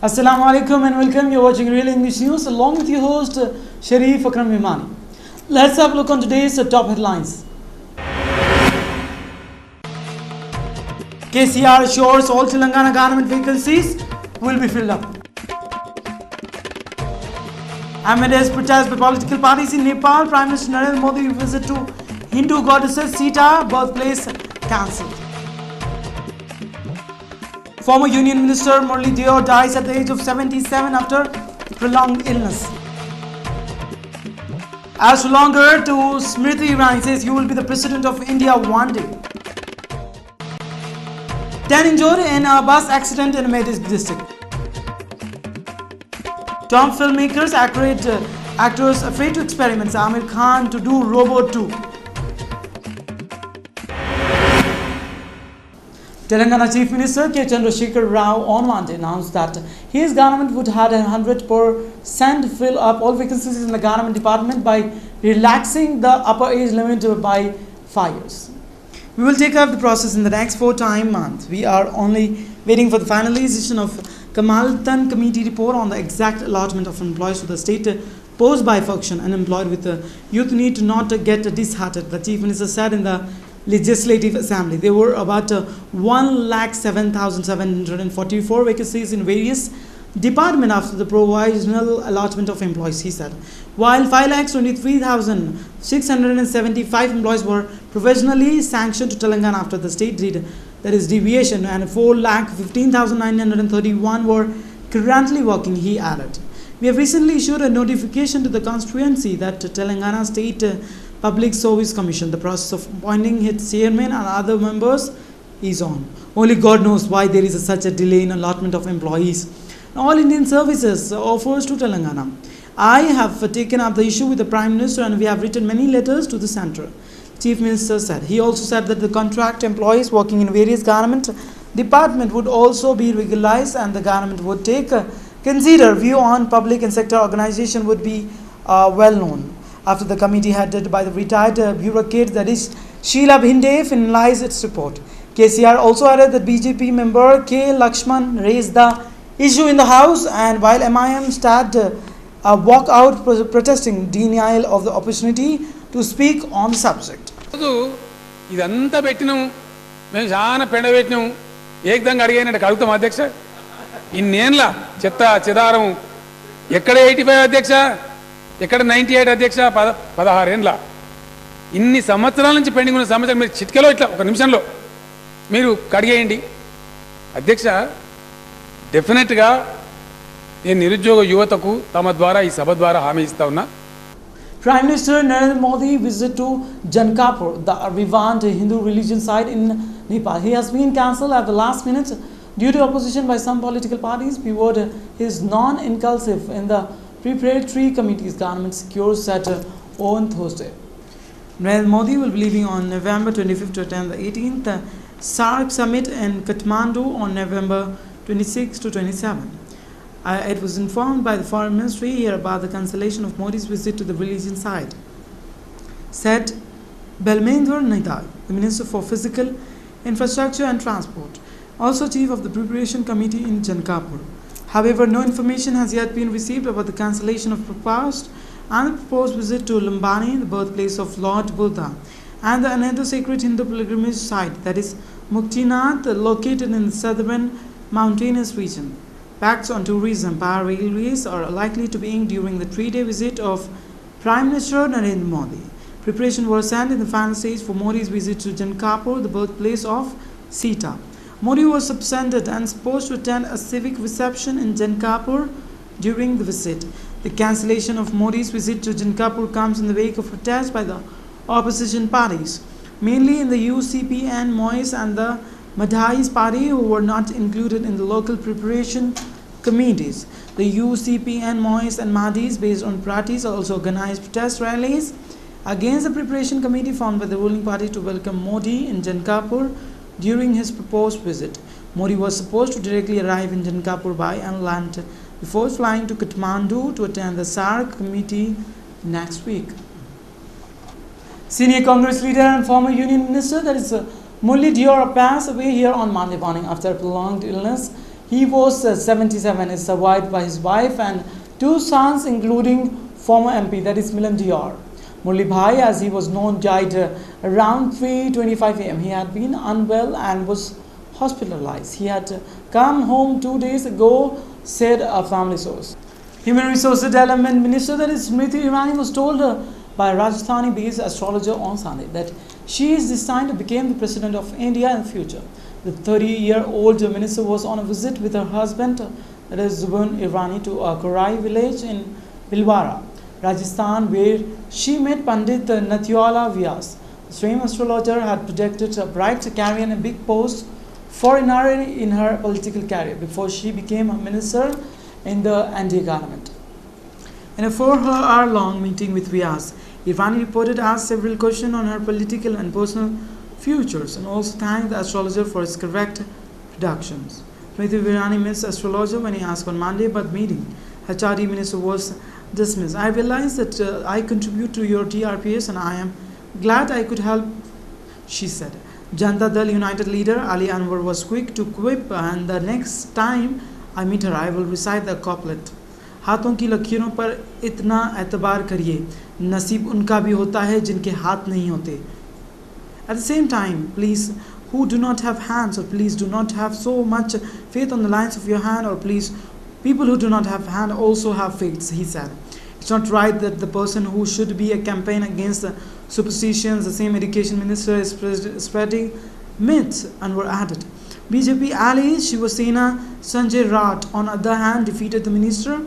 Assalamu alaikum and welcome. You're watching Real English News along with your host Sharif Akram Vimani. Let's have a look on today's top headlines. KCR assures all Telangana government vacancies will be filled up. Amid protest by political parties in Nepal, Prime Minister Narendra Modi visit to Hindu goddesses Sita birthplace cancelled. Former Union Minister Murali Dior dies at the age of 77 after prolonged illness. As longer to Smriti Irani says you will be the President of India one day. 10 injured in a bus accident in Meerut district. Top filmmakers, actors afraid to experiment. Amir Khan to do Robot 2. Telangana Chief Minister K. Chandrasekhar Rao on Monday announced that his government would have 100% fill up all vacancies in the government department by relaxing the upper age limit by 5 years. We will take up the process in the next 4 months. We are only waiting for the finalization of Kamaltan Committee report on the exact allotment of employees to the state post bifurcation. Unemployed with the youth need to not get disheartened, the Chief Minister said in the Legislative Assembly. There were about 1,07,744 vacancies in various departments after the provisional allotment of employees, he said. While 5,23,675 employees were provisionally sanctioned to Telangana after the state did, that is deviation, and 4,15,931 were currently working, he added. We have recently issued a notification to the constituency that Telangana State Public Service Commission, the process of appointing its chairman and other members is on. Only God knows why there is such a delay in allotment of employees. All Indian services offers to Telangana. I have taken up the issue with the Prime Minister and we have written many letters to the centre, Chief Minister said. He also said that the contract employees working in various government departments would also be regularized and the government would consider view on public and sector organization would be well known. After the committee headed by the retired bureaucrat, that is Sheila Bhinde, finalized its report. KCR also added that BJP member K. Lakshman raised the issue in the House, and while MIM started a walkout protesting denial of the opportunity to speak on the subject. ఇదంతా పెట్టినాం మేము చాలా పెండ పెట్టినాం ఏకదంగా అడిగానంటే కలుగుతాం అధ్యక్ష ఇన్నేళ్ళ చెత్త చెదారం ఎక్కడ 85 అధ్యక్ష ఎక్కడ 98 అధ్యక్ష 16 ఏండ్ల ఇన్ని సంవత్సరాల నుంచి పెండింగ్ ఉన్న సమస్యలు మీరు చిటికెలో ఇట్లా ఒక నిమిషంలో మీరు కడిగేయండి అధ్యక్ష డెఫినెట్గా నేను నిరుద్యోగ యువతకు తమ ద్వారా ఈ సభ ద్వారా హామీ ఇస్తా ఉన్నా. Prime Minister Narendra Modi visit to Jankapur, the revamped Hindu religion site in Nepal. He has been cancelled at the last minute due to opposition by some political parties. Pivot is non-inclusive in the preparatory committee's government secures said on Thursday. Narendra Modi will be leaving on November 25th to attend the 18th SAARC summit in Kathmandu on November 26 to 27. It was informed by the Foreign Ministry here about the cancellation of Modi's visit to the religion site. Said Belmendra Naidai, the Minister for Physical Infrastructure and Transport, also Chief of the Preparation Committee in Jankapur. However, no information has yet been received about the cancellation of proposed visit to Lumbani, the birthplace of Lord Buddha, and another sacred Hindu pilgrimage site, that is Muktinath, located in the southern mountainous region. Pacts on tourism by railways are likely to be inked during the 3-day visit of Prime Minister Narendra Modi. Preparation was sent in the final stage for Modi's visit to Jankapur, the birthplace of Sita. Modi was absented and supposed to attend a civic reception in Jankapur during the visit. The cancellation of Modi's visit to Jankapur comes in the wake of protests by the opposition parties, mainly in the UCP and MOIS and the Madhai's party, who were not included in the local preparation committees. The UCP and MOIS and Madhis, based on parties, also organized protest rallies against the preparation committee formed by the ruling party to welcome Modi in Jankapur during his proposed visit. Modi was supposed to directly arrive in Jankapur by and land before flying to Kathmandu to attend the SAARC committee next week. Senior Congress leader and former Union Minister, that is Murali Dior, passed away here on Monday morning after a prolonged illness. He was 77, is survived by his wife and two sons, including former MP, that is Milan Dior. Murli Bhai, as he was known, died around 3:25 am. He had been unwell and was hospitalized. He had come home 2 days ago, said a family source. Human Resources Development Minister, that is Smriti Irani, was told by a Rajasthani-based astrologer on Sunday that she is destined to become the President of India in the future. The 30-year-old minister was on a visit with her husband, that is Zubin Irani, to a Korai village in Bhilwara, Rajasthan, where she met Pandit Nathiyala Vyas. The same astrologer had predicted a bright career and a big post for Irani in her political career before she became a minister in the NDA government. In a 4-hour-long meeting with Vyas, Irani reported asked several questions on her political and personal futures and also thanked the astrologer for his correct predictions. Smriti Irani missed astrologer when he asked on Monday, but meeting HRD minister was dismissed. I realized that I contribute to your TRPS and I am glad I could help, she said. Janata Dal United leader Ali Anwar was quick to quip, and the next time I meet her I will recite the couplet. हाथों की लकीरों पर इतना एतबार करिए, नसीब उनका भी होता है जिनके हाथ नहीं होते. At the same time, please who do not have hands, or please do not have so much faith on the lines of your hand, or please people who do not have hand also have faith, he said. It's not right that the person who should be a campaign against the superstitions, the same education minister is spreading myths, and were added. BJP ally Shiva Sena Sanjay Raut, on the other hand, defeated the minister.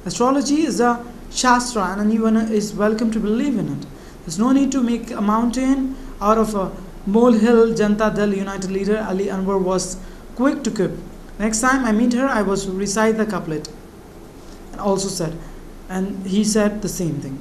Astrology is a shastra and anyone is welcome to believe in it. There's no need to make a mountain out of a molehill. Janata Dal United leader Ali Anwar was quick to quip. Next time I meet her, I will recite the couplet. And also said, and he said the same thing.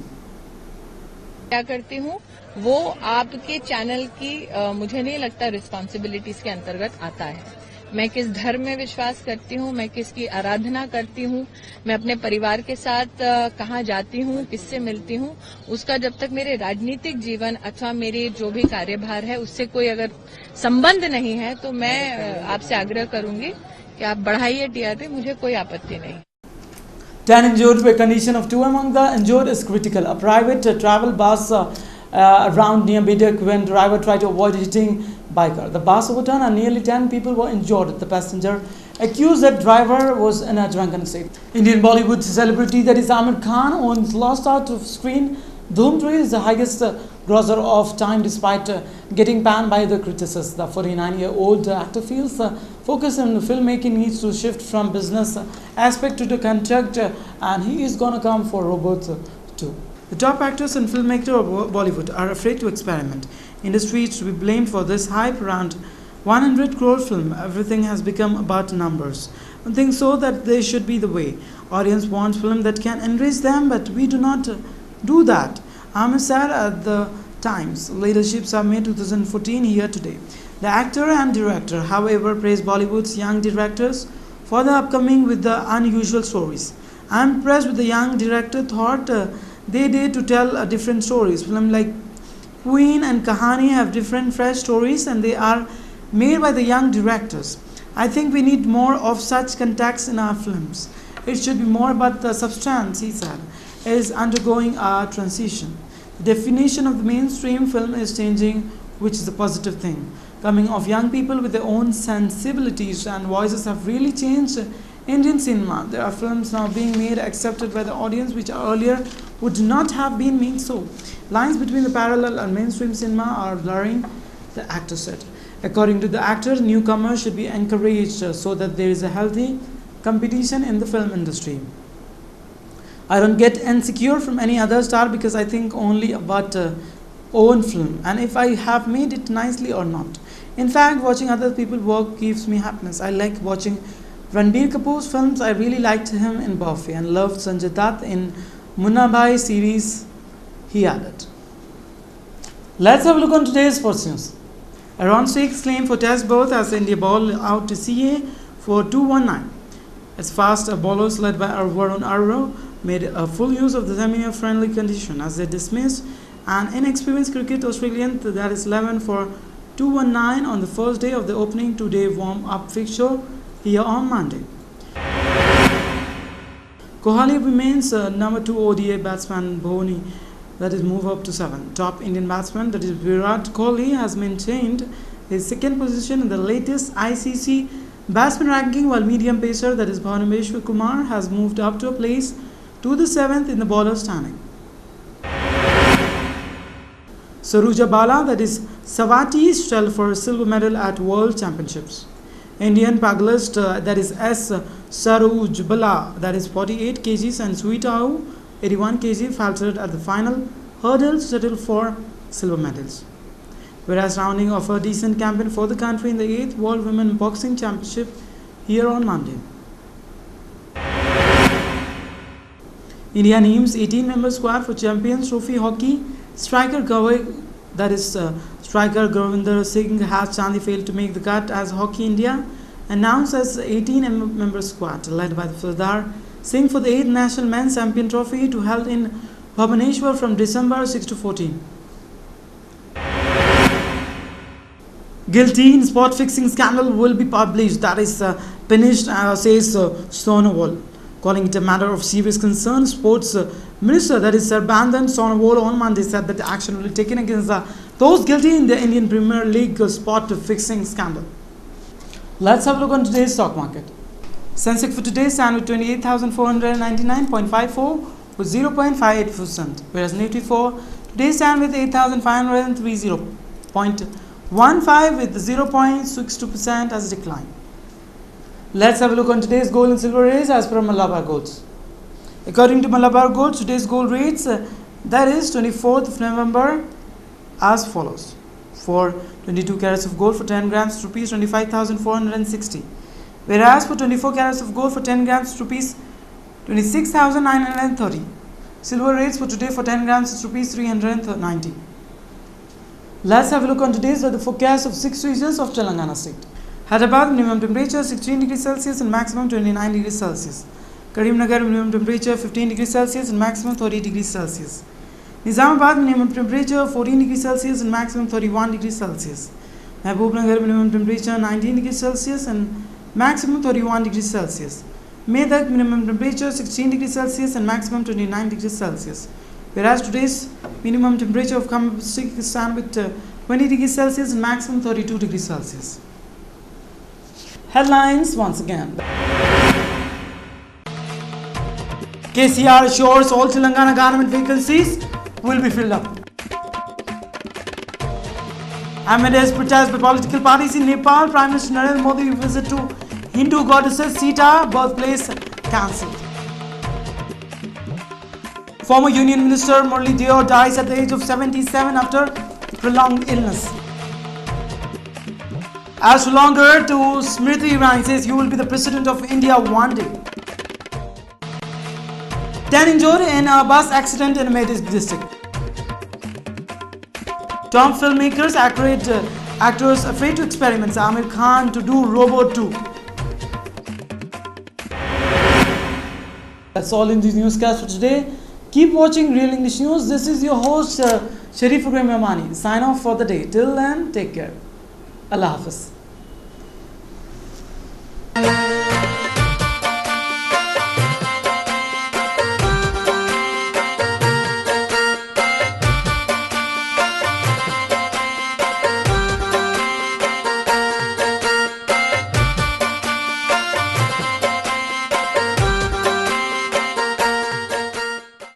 क्या करती हूँ वो आपके channel की मुझे नहीं लगता responsibilities के अंतर्गत आता है. मैं किस धर्म में विश्वास करती हूँ, मैं किसकी आराधना करती हूँ, मैं अपने परिवार के साथ कहाँ जाती हूँ, किससे मिलती हूँ, उसका जब तक मेरे राजनीतिक जीवन अथवा मेरे जो भी कार्यभार है उससे कोई अगर संबंध नहीं है तो मैं आपसे आग्रह करूंगी कि आप बढ़ाइए टीआरपी, मुझे कोई आपत्ति नहीं. 10 injured, where condition of 2 among the injured is critical. A private travel bus around near Bedak when driver tried to avoid hitting biker. The bus overturned and nearly 10 people were injured. The passenger accused that driver was in a drunken state. Indian Bollywood celebrity, that is Amir Khan, owns lost out of screen. Dhoom 3 is the highest grosser of time despite getting banned by the critics. The 49-year-old actor feels focus in filmmaking needs to shift from business aspect to the contract, and he is gonna come for Robot 2. The top actors and filmmakers of Bollywood are afraid to experiment. Industry is to be blamed for this hype around 100 crore film. Everything has become about numbers. I think so that they should be the way. Audience wants film that can enrich them, but we do not do that. I'm sad at the times. Leaderships are made 2014 here today. The actor and director, however, praise Bollywood's young directors for the upcoming with the unusual stories. I'm impressed with the young director thought they did to tell different stories. Film like Queen and Kahani have different fresh stories and they are made by the young directors. I think we need more of such contacts in our films. It should be more about the substance, he said, is undergoing a transition. The definition of the mainstream film is changing, which is a positive thing. Coming of young people with their own sensibilities and voices have really changed Indian cinema. There are films now being made accepted by the audience which earlier would not have been made so. Lines between the parallel and mainstream cinema are blurring, the actor said. According to the actor, newcomers should be encouraged so that there is a healthy competition in the film industry. I don't get insecure from any other star because I think only about own film and if I have made it nicely or not. In fact, watching other people work gives me happiness. I like watching Ranbir Kapoor's films. I really liked him in Buffy and loved Sanjay Dutt in Munna Bhai series, he added. Let's have a look on today's sports news. Aaron Sheik's claim for test berth as India ball out to CA for 219. Its fast bowlers led by Varun Arrow made a full use of the semi-friendly condition as they dismissed an inexperienced cricket Australian, that is 11 for 219 on the first day of the opening two-day warm-up fixture here on Monday. Kohli remains number 2 ODI batsman. Dhoni that is move up to 7. Top Indian batsman that is Virat Kohli has maintained his second position in the latest ICC batsman ranking, while medium pacer that is Bhuvneshwar Kumar has moved up to a place to the 7th in the bowler standing. Saroja Bala that is Savati struggled for a silver medal at World Championships. Indian paddlist that is S. Saroj Bala that is 48 kgs and Suitau 81 kg faltered at the final hurdle to settle for silver medals. Whereas rounding off a decent campaign for the country in the 8th World Women Boxing Championship here on Monday. India names 18-member squad for Champions Trophy Hockey. Striker Gurvinder Singh has Chandi failed to make the cut as Hockey India announced as 18-member squad led by Sardar Singh for the 8th National Men's Champion Trophy to held in Bhubaneswar from December 6 to 14. Guilty in spot fixing scandal will be published. That is finished, says Sonowal, calling it a matter of serious concern. Sports Minister, that is Sarbandan Sonowal, on Monday said that action will be taken against those guilty in the Indian Premier League spot fixing scandal. Let's have a look on today's stock market. Sensex for today stand with 28,499.54 with 0.58%, whereas Nifty for today stand with 8,530.15 with 0.62% as a decline. Let's have a look on today's gold and silver rates as per Malabar Golds. According to Malabar Gold, today's gold rates that is 24th of November as follows. For 22 carats of gold for 10 grams rupees 25,460, whereas for 24 carats of gold for 10 grams rupees 26,930. Silver rates for today for 10 grams is rupees 390. Let's have a look on today's weather forecast of 6 regions of Telangana state. Hyderabad minimum temperature 16 degrees Celsius and maximum 29 degrees Celsius. Karimnagar minimum temperature 15 degrees Celsius and maximum 30 degrees Celsius. Nizamabad minimum temperature 14 degrees Celsius and maximum 31 degrees Celsius. Mahbubnagar minimum temperature 19 degrees Celsius and maximum 31 degrees Celsius. Medak minimum temperature 16 degrees Celsius and maximum 29 degrees Celsius. Whereas today's minimum temperature of Khammam stand with 20 degrees Celsius and maximum 32 degrees Celsius. Headlines once again. KCR assures all Telangana government vacancies will be filled up. Amid protest by political parties in Nepal, Prime Minister Narendra Modi visit to Hindu goddesses Sita birthplace cancelled. Former Union Minister Murali Deo dies at the age of 77 after prolonged illness. As for longer to Smriti Irani says, you will be the President of India one day. 10 injured in a bus accident in Meerut district. Top filmmakers, actors afraid to experiment. Amir Khan to do Robot 2. That's all in this newscast for today. Keep watching Real English News. This is your host Sharif Ibrahim Yamani. Sign off for the day. Till then, take care. Allah Hafiz.